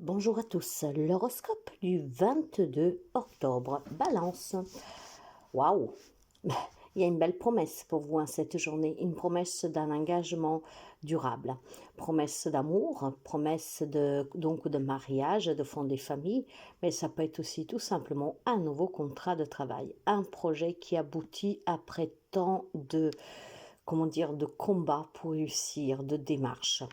Bonjour à tous, l'horoscope du 22 octobre, Balance. Waouh! Il y a une belle promesse pour vous cette journée, une promesse d'un engagement durable, promesse d'amour, promesse de mariage, de fonder famille, mais ça peut être aussi tout simplement un nouveau contrat de travail, un projet qui aboutit après tant de, comment dire, de combats pour réussir, de démarches.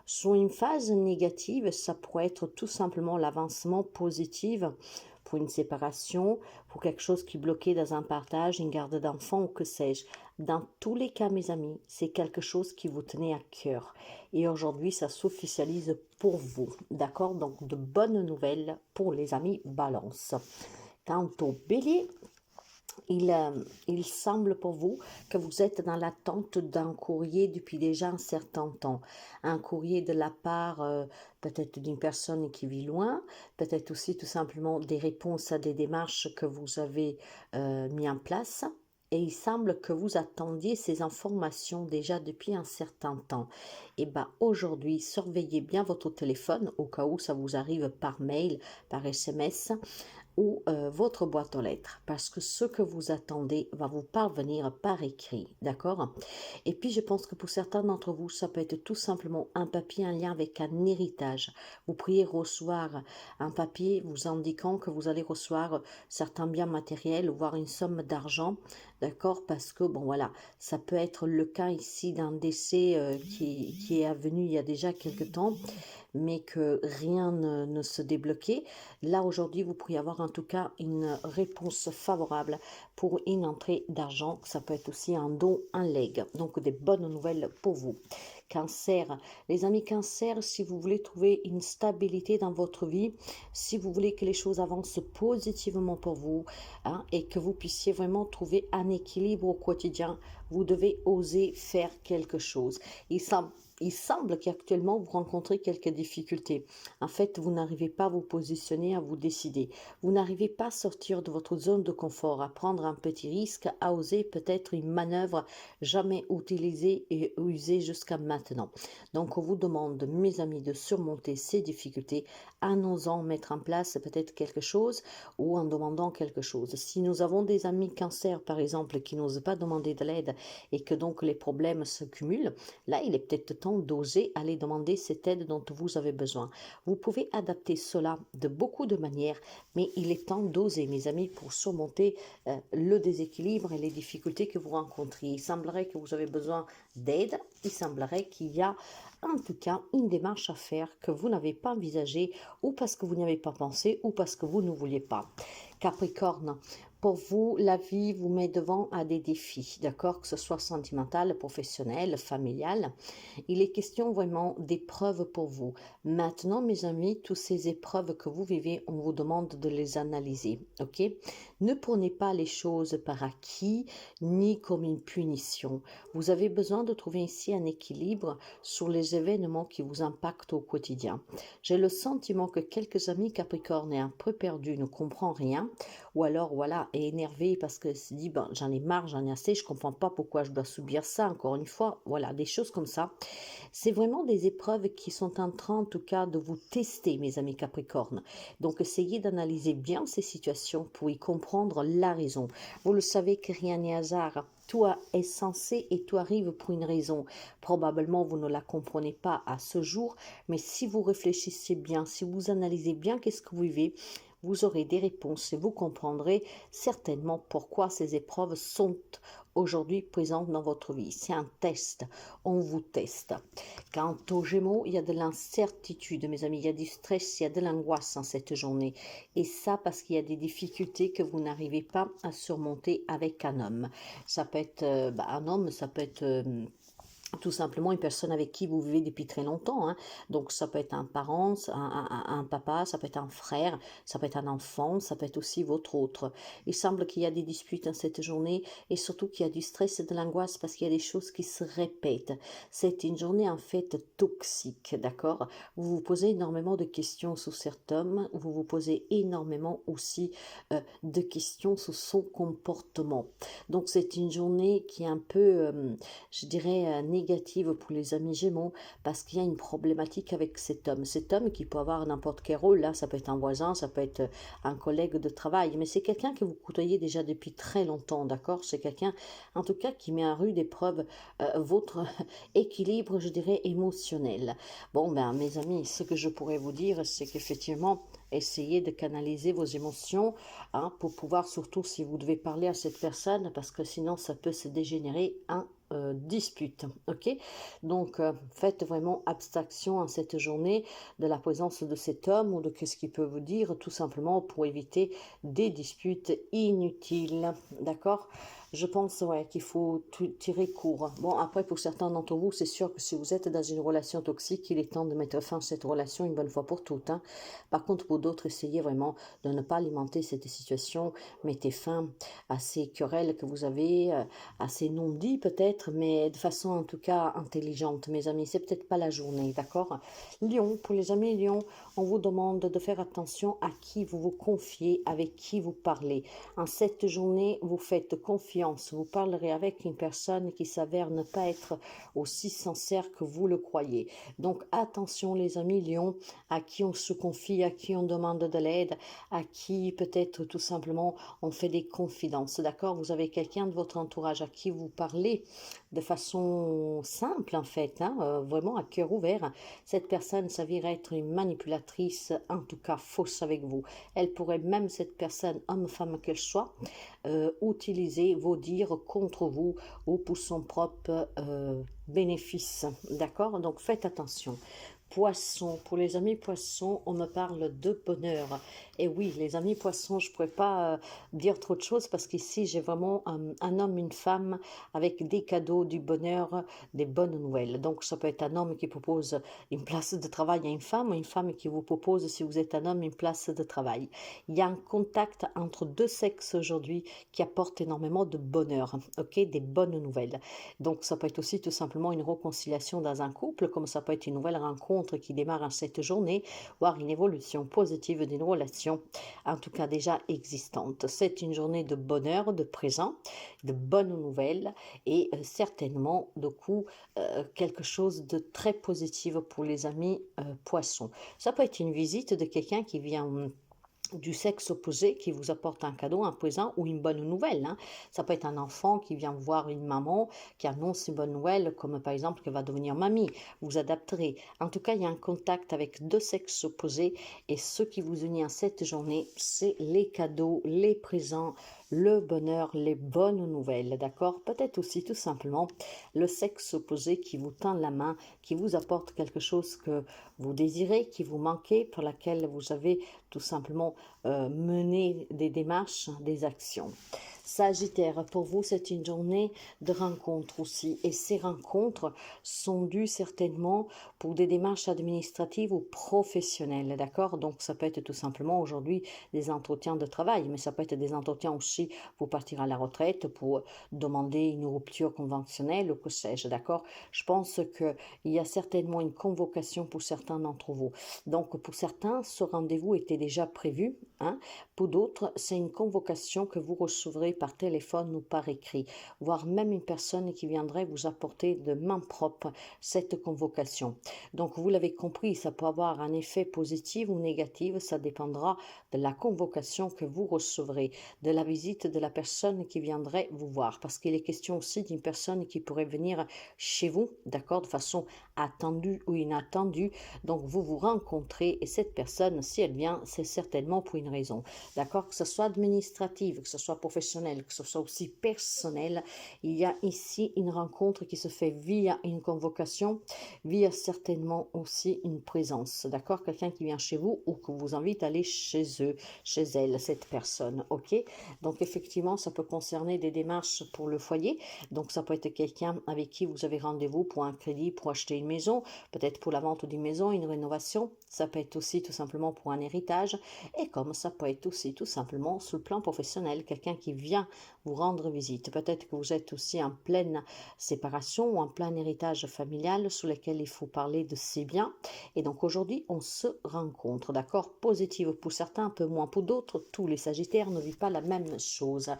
Sur une phase négative, ça pourrait être tout simplement l'avancement positif pour une séparation, pour quelque chose qui bloquait dans un partage, une garde d'enfant ou que sais-je. Dans tous les cas, mes amis, c'est quelque chose qui vous tenait à cœur. Et aujourd'hui, ça s'officialise pour vous. D'accord? Donc, de bonnes nouvelles pour les amis Balance. Quant au Bélier, il semble pour vous que vous êtes dans l'attente d'un courrier depuis déjà un certain temps. Un courrier de la part peut-être d'une personne qui vit loin, peut-être aussi tout simplement des réponses à des démarches que vous avez mis en place. Et il semble que vous attendiez ces informations déjà depuis un certain temps. Et bien aujourd'hui, surveillez bien votre téléphone au cas où ça vous arrive par mail, par SMS ou votre boîte aux lettres, parce que ce que vous attendez va vous parvenir par écrit, d'accord? Et puis je pense que pour certains d'entre vous, ça peut être tout simplement un papier en lien avec un héritage. Vous pourriez recevoir un papier vous indiquant que vous allez recevoir certains biens matériels, voire une somme d'argent, d'accord? Parce que, bon voilà, ça peut être le cas ici d'un décès qui est avenu il y a déjà quelque temps, mais que rien ne se débloquait. Là, aujourd'hui, vous pourriez avoir en tout cas une réponse favorable pour une entrée d'argent. Ça peut être aussi un don, un leg. Donc, des bonnes nouvelles pour vous. Cancer, les amis Cancer, si vous voulez trouver une stabilité dans votre vie, si vous voulez que les choses avancent positivement pour vous, hein, et que vous puissiez vraiment trouver un équilibre au quotidien, vous devez oser faire quelque chose. Il semble qu'actuellement vous rencontrez quelques difficultés. En fait, vous n'arrivez pas à vous positionner, à vous décider. Vous n'arrivez pas à sortir de votre zone de confort, à prendre un petit risque, à oser peut-être une manœuvre jamais utilisée et usée jusqu'à maintenant. Donc, on vous demande, mes amis, de surmonter ces difficultés en osant mettre en place peut-être quelque chose ou en demandant quelque chose. Si nous avons des amis Cancer, par exemple, qui n'osent pas demander de l'aide et que donc les problèmes se cumulent, là, il est peut-être temps d'oser aller demander cette aide dont vous avez besoin. Vous pouvez adapter cela de beaucoup de manières, mais il est temps d'oser, mes amis, pour surmonter le déséquilibre et les difficultés que vous rencontrez. Il semblerait que vous avez besoin d'aide, il semblerait qu'il y a en tout cas une démarche à faire que vous n'avez pas envisagée, ou parce que vous n'y avez pas pensé, ou parce que vous ne vouliez pas. Capricorne, pour vous, la vie vous met devant à des défis, d'accord, que ce soit sentimental, professionnel, familial. Il est question vraiment d'épreuves pour vous. Maintenant, mes amis, toutes ces épreuves que vous vivez, on vous demande de les analyser, ok? Ne prenez pas les choses par acquis, ni comme une punition. Vous avez besoin de trouver ici un équilibre sur les événements qui vous impactent au quotidien. J'ai le sentiment que quelques amis Capricorne est un peu perdu, ne comprend rien, ou alors voilà, est énervé parce que se dit ben j'en ai marre, j'en ai assez, je comprends pas pourquoi je dois subir ça encore une fois, voilà, des choses comme ça. C'est vraiment des épreuves qui sont en train en tout cas de vous tester, mes amis Capricorne. Donc essayez d'analyser bien ces situations pour y comprendre la raison. Vous le savez que rien n'est hasard. Tout est censé et tout arrive pour une raison. Probablement, vous ne la comprenez pas à ce jour, mais si vous réfléchissez bien, si vous analysez bien qu'est-ce que vous vivez, vous aurez des réponses et vous comprendrez certainement pourquoi ces épreuves sont aujourd'hui présentes dans votre vie. C'est un test, on vous teste. Quant aux Gémeaux, il y a de l'incertitude, mes amis, il y a du stress, il y a de l'angoisse en cette journée. Et ça parce qu'il y a des difficultés que vous n'arrivez pas à surmonter avec un homme. Ça peut être un homme, ça peut être tout simplement une personne avec qui vous vivez depuis très longtemps, hein. Donc ça peut être un parent, un papa, ça peut être un frère, ça peut être un enfant, ça peut être aussi votre autre. Il semble qu'il y a des disputes dans cette journée et surtout qu'il y a du stress et de l'angoisse parce qu'il y a des choses qui se répètent. C'est une journée en fait toxique, d'accord? Vous vous posez énormément de questions sur cet homme, vous vous posez énormément aussi de questions sur son comportement. Donc c'est une journée qui est un peu, je dirais, négative négative pour les amis Gémeaux parce qu'il y a une problématique avec cet homme. Cet homme qui peut avoir n'importe quel rôle, là, ça peut être un voisin, ça peut être un collègue de travail, mais c'est quelqu'un que vous côtoyez déjà depuis très longtemps, d'accord? C'est quelqu'un, en tout cas, qui met à rude épreuve votre équilibre, je dirais, émotionnel. Bon, ben, mes amis, ce que je pourrais vous dire, c'est qu'effectivement, essayez de canaliser vos émotions, hein, pour pouvoir, surtout si vous devez parler à cette personne, parce que sinon ça peut se dégénérer en dispute, ok? Donc faites vraiment abstraction en cette journée de la présence de cet homme ou de qu'est-ce qu'il peut vous dire, tout simplement pour éviter des disputes inutiles, d'accord? Je pense, ouais, qu'il faut tirer court. Bon, après, pour certains d'entre vous, c'est sûr que si vous êtes dans une relation toxique, il est temps de mettre fin à cette relation une bonne fois pour toutes, hein. Par contre, pour d'autres, essayez vraiment de ne pas alimenter cette situation. Mettez fin à ces querelles que vous avez, à ces non-dits peut-être, mais de façon en tout cas intelligente, mes amis. C'est peut-être pas la journée, d'accord? Lion, pour les amis Lion, on vous demande de faire attention à qui vous vous confiez, avec qui vous parlez. En cette journée, vous faites confiance. Vous parlerez avec une personne qui s'avère ne pas être aussi sincère que vous le croyez. Donc attention les amis Lion, à qui on se confie, à qui on demande de l'aide, à qui peut-être tout simplement on fait des confidences, d'accord? Vous avez quelqu'un de votre entourage à qui vous parlez de façon simple en fait, hein, vraiment à cœur ouvert. Cette personne s'avère être une manipulatrice, en tout cas fausse avec vous. Elle pourrait même, cette personne, homme, femme qu'elle soit, utiliser vos dires contre vous ou pour son propre bénéfice, d'accord? Donc faites attention. Poisson, pour les amis poissons, on me parle de bonheur. Et oui, les amis poissons, je ne pourrais pas dire trop de choses parce qu'ici, j'ai vraiment un homme, une femme avec des cadeaux, du bonheur, des bonnes nouvelles. Donc, ça peut être un homme qui propose une place de travail à une femme qui vous propose, si vous êtes un homme, une place de travail. Il y a un contact entre deux sexes aujourd'hui qui apporte énormément de bonheur, ok, des bonnes nouvelles. Donc, ça peut être aussi tout simplement une réconciliation dans un couple, comme ça peut être une nouvelle rencontre qui démarre en cette journée, voire une évolution positive d'une relation, en tout cas déjà existante. C'est une journée de bonheur, de présent, de bonnes nouvelles et certainement de coup quelque chose de très positif pour les amis poissons. Ça peut être une visite de quelqu'un qui vient du sexe opposé qui vous apporte un cadeau, un présent ou une bonne nouvelle, hein. Ça peut être un enfant qui vient voir une maman qui annonce une bonne nouvelle, comme par exemple qu'elle va devenir mamie. Vous adapterez. En tout cas, il y a un contact avec deux sexes opposés et ce qui vous unit en cette journée, c'est les cadeaux, les présents, le bonheur, les bonnes nouvelles, d'accord? Peut-être aussi tout simplement le sexe opposé qui vous tend la main, qui vous apporte quelque chose que vous désirez, qui vous manquait, pour laquelle vous avez tout simplement mené des démarches, des actions. Sagittaire, pour vous, c'est une journée de rencontres aussi. Et ces rencontres sont dues certainement pour des démarches administratives ou professionnelles, d'accord? Donc, ça peut être tout simplement aujourd'hui des entretiens de travail, mais ça peut être des entretiens aussi pour partir à la retraite, pour demander une rupture conventionnelle ou que sais-je, d'accord? Je pense qu'il y a certainement une convocation pour certains d'entre vous. Donc, pour certains, ce rendez-vous était déjà prévu, hein? Pour d'autres, c'est une convocation que vous recevrez par téléphone ou par écrit, voire même une personne qui viendrait vous apporter de main propre cette convocation. Donc, vous l'avez compris, ça peut avoir un effet positif ou négatif, ça dépendra de la convocation que vous recevrez, de la visite de la personne qui viendrait vous voir, parce qu'il est question aussi d'une personne qui pourrait venir chez vous, d'accord, de façon attendue ou inattendue. Donc, vous vous rencontrez et cette personne, si elle vient, c'est certainement pour une raison, d'accord, que ce soit administrative, que ce soit professionnel, que ce soit aussi personnel. Il y a ici une rencontre qui se fait via une convocation, via certainement aussi une présence, d'accord, quelqu'un qui vient chez vous ou que vous invite à aller chez eux, chez elle, cette personne, ok. Donc effectivement, ça peut concerner des démarches pour le foyer, donc ça peut être quelqu'un avec qui vous avez rendez-vous pour un crédit, pour acheter une maison, peut-être pour la vente d'une maison, une rénovation, ça peut être aussi tout simplement pour un héritage, et comme ça peut être aussi tout simplement sur le plan professionnel, quelqu'un qui vient vous rendre visite. Peut-être que vous êtes aussi en pleine séparation ou en plein héritage familial sur lequel il faut parler de ses biens. Et donc aujourd'hui, on se rencontre, d'accord? Positive pour certains, un peu moins pour d'autres. Tous les Sagittaires ne vivent pas la même chose.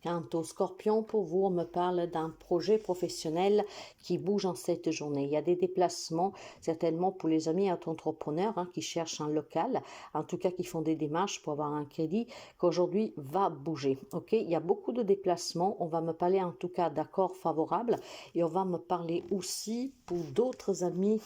Quant au Scorpion, pour vous, on me parle d'un projet professionnel qui bouge en cette journée. Il y a des déplacements, certainement pour les amis entrepreneurs qui cherchent un local, en tout cas qui font des démarches pour avoir un crédit, qu'aujourd'hui va bouger. Ok, il y a beaucoup de déplacements. On va me parler en tout cas d'accords favorables et on va me parler aussi pour d'autres amis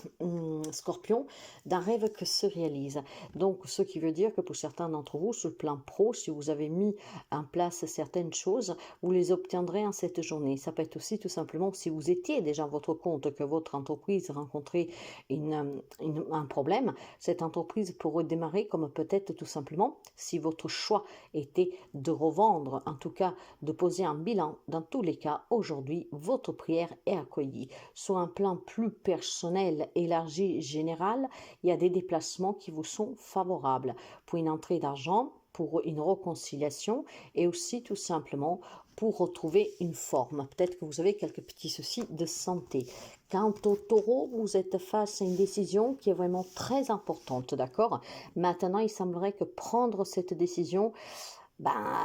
Scorpions d'un rêve que se réalise. Donc, ce qui veut dire que pour certains d'entre vous, sur le plan pro, si vous avez mis en place certaines choses, vous les obtiendrez en cette journée. Ça peut être aussi tout simplement si vous étiez déjà à votre compte, que votre entreprise rencontrait un problème, cette entreprise pourrait démarrer comme peut-être tout simplement si votre choix était de revendre, en tout cas de poser un bilan. Dans tous les cas, aujourd'hui, votre prière est accueillie. Sur un plan plus personnel, élargi, général, il y a des déplacements qui vous sont favorables pour une entrée d'argent, pour une réconciliation et aussi tout simplement pour retrouver une forme. Peut-être que vous avez quelques petits soucis de santé. Quant au taureau, vous êtes face à une décision qui est vraiment très importante, d'accord? Maintenant, il semblerait que prendre cette décision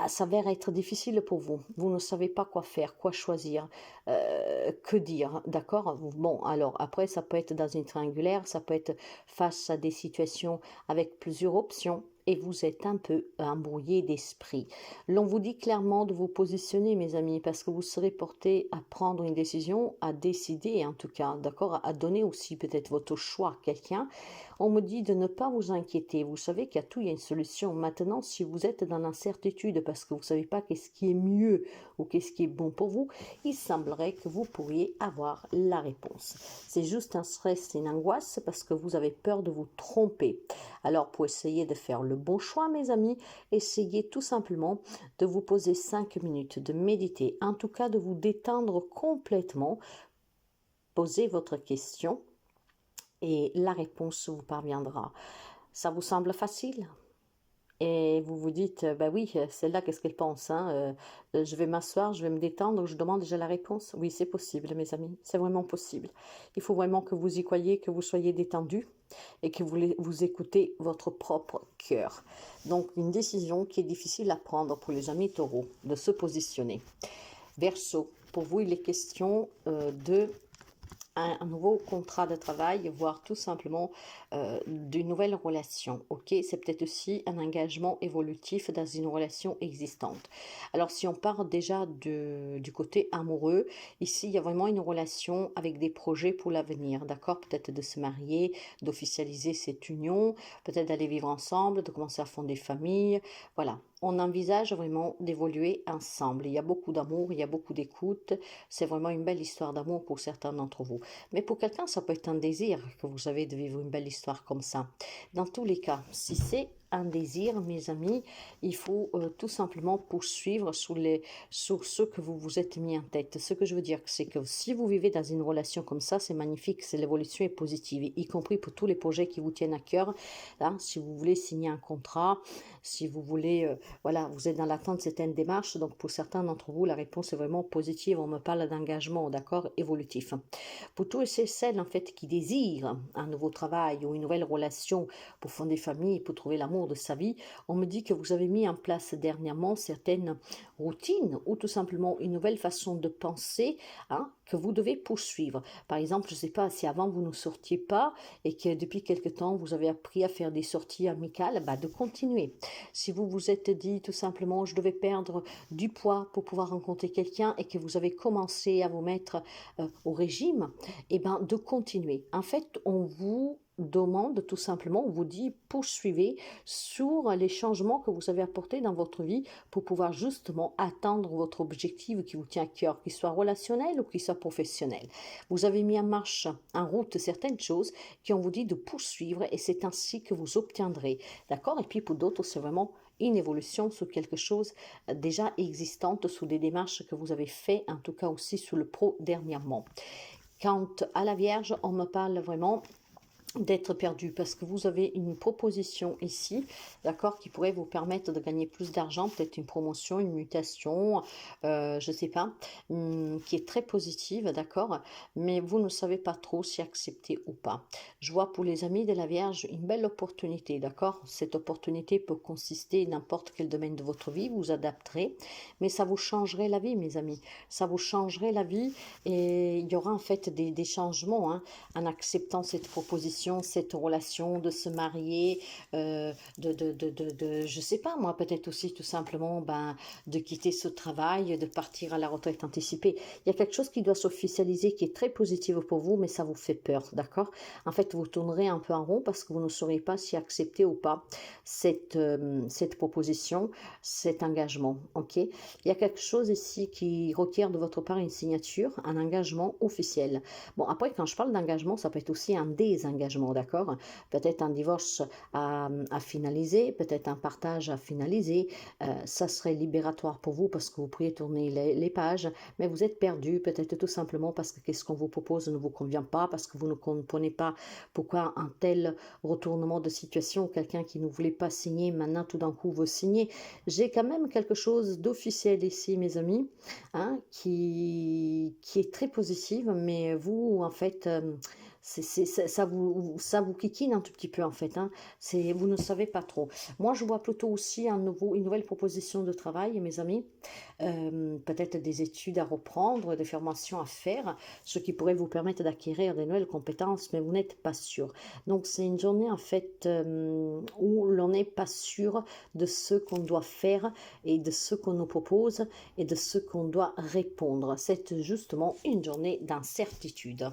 s'avère être difficile pour vous. Vous ne savez pas quoi faire, quoi choisir, que dire, d'accord? Bon, alors après, ça peut être dans une triangulaire, ça peut être face à des situations avec plusieurs options et vous êtes un peu embrouillé d'esprit. L'on vous dit clairement de vous positionner, mes amis, parce que vous serez porté à prendre une décision, à décider en tout cas, d'accord? À donner aussi peut-être votre choix à quelqu'un. On me dit de ne pas vous inquiéter. Vous savez qu'à tout, il y a une solution. Maintenant, si vous êtes dans l'incertitude parce que vous ne savez pas qu'est-ce qui est mieux ou qu'est-ce qui est bon pour vous, il semblerait que vous pourriez avoir la réponse. C'est juste un stress et une angoisse parce que vous avez peur de vous tromper. Alors, pour essayer de faire le bon choix, mes amis, essayez tout simplement de vous poser 5 minutes, de méditer, en tout cas de vous détendre complètement. Posez votre question et la réponse vous parviendra. Ça vous semble facile? Et vous vous dites, bah oui, celle-là, qu'est-ce qu'elle pense, je vais m'asseoir, je vais me détendre, je demande déjà la réponse. Oui, c'est possible, mes amis, c'est vraiment possible. Il faut vraiment que vous y croyez, que vous soyez détendu et que vous écoutez votre propre cœur. Donc, une décision qui est difficile à prendre pour les amis taureaux, de se positionner. Verseau, pour vous, il est question de un nouveau contrat de travail, voire tout simplement d'une nouvelle relation. Ok, c'est peut-être aussi un engagement évolutif dans une relation existante. Alors si on part déjà du côté amoureux, ici il y a vraiment une relation avec des projets pour l'avenir, d'accord? Peut-être de se marier, d'officialiser cette union, peut-être d'aller vivre ensemble, de commencer à fonder famille, voilà. On envisage vraiment d'évoluer ensemble. Il y a beaucoup d'amour, il y a beaucoup d'écoute. C'est vraiment une belle histoire d'amour pour certains d'entre vous. Mais pour quelqu'un, ça peut être un désir que vous avez de vivre une belle histoire comme ça. Dans tous les cas, si c'est un désir, mes amis, il faut tout simplement poursuivre sur ce que vous vous êtes mis en tête. Ce que je veux dire, c'est que si vous vivez dans une relation comme ça, c'est magnifique, c'est l'évolution est positive, y compris pour tous les projets qui vous tiennent à cœur. Là, si vous voulez signer un contrat, si vous voulez, voilà, vous êtes dans l'attente de certaines démarches, donc pour certains d'entre vous, la réponse est vraiment positive. On me parle d'engagement, d'accord, évolutif. Pour tous ces celles en fait qui désirent un nouveau travail ou une nouvelle relation pour fonder famille, pour trouver l'amour de sa vie, on me dit que vous avez mis en place dernièrement certaines routines ou tout simplement une nouvelle façon de penser que vous devez poursuivre. Par exemple, je ne sais pas si avant vous ne sortiez pas et que depuis quelque temps vous avez appris à faire des sorties amicales, de continuer. Si vous vous êtes dit tout simplement je devais perdre du poids pour pouvoir rencontrer quelqu'un et que vous avez commencé à vous mettre au régime, de continuer. En fait, on vous demande tout simplement, on vous dit poursuivez sur les changements que vous avez apportés dans votre vie pour pouvoir justement atteindre votre objectif qui vous tient à cœur, qu'il soit relationnel ou qu'il soit professionnel. Vous avez mis en marche, en route certaines choses qui on vous dit de poursuivre et c'est ainsi que vous obtiendrez. D'accord? Et puis pour d'autres, c'est vraiment une évolution sur quelque chose déjà existante, sous des démarches que vous avez fait, en tout cas aussi sur le pro dernièrement. Quant à la Vierge, on me parle vraiment d'être perdu parce que vous avez une proposition ici, d'accord, qui pourrait vous permettre de gagner plus d'argent, peut-être une promotion, une mutation, je sais pas, qui est très positive, d'accord, mais vous ne savez pas trop si accepter ou pas. Je vois pour les amis de la Vierge une belle opportunité, d'accord. Cette opportunité peut consister dans n'importe quel domaine de votre vie, vous adapterez, mais ça vous changerait la vie, mes amis, ça vous changerait la vie et il y aura en fait des changements, hein, en acceptant cette proposition, cette relation, de se marier, je sais pas moi, peut-être aussi tout simplement ben, de quitter ce travail, de partir à la retraite anticipée. Il y a quelque chose qui doit s'officialiser, qui est très positif pour vous, mais ça vous fait peur, d'accord? En fait, vous tournerez un peu en rond parce que vous ne saurez pas si accepter ou pas cette proposition, cet engagement, ok? Il y a quelque chose ici qui requiert de votre part une signature, un engagement officiel. Bon, après, quand je parle d'engagement, ça peut être aussi un désengagement, d'accord? Peut-être un divorce à finaliser, peut-être un partage à finaliser. Ça serait libératoire pour vous parce que vous pourriez tourner les pages, mais vous êtes perdu, peut-être tout simplement parce que qu'est-ce qu'on vous propose ne vous convient pas, parce que vous ne comprenez pas pourquoi un tel retournement de situation, quelqu'un qui ne voulait pas signer, maintenant tout d'un coup veut signer. J'ai quand même quelque chose d'officiel ici, mes amis, hein, qui est très positive, mais vous, en fait, ça vous kikine un tout petit peu, en fait. Hein. Vous ne savez pas trop. Moi, je vois plutôt aussi une nouvelle proposition de travail, mes amis. Peut-être des études à reprendre, des formations à faire, ce qui pourrait vous permettre d'acquérir des nouvelles compétences, mais vous n'êtes pas sûr. Donc, c'est une journée, en fait, où l'on n'est pas sûr de ce qu'on doit faire et de ce qu'on nous propose et de ce qu'on doit répondre. C'est justement une journée d'incertitude.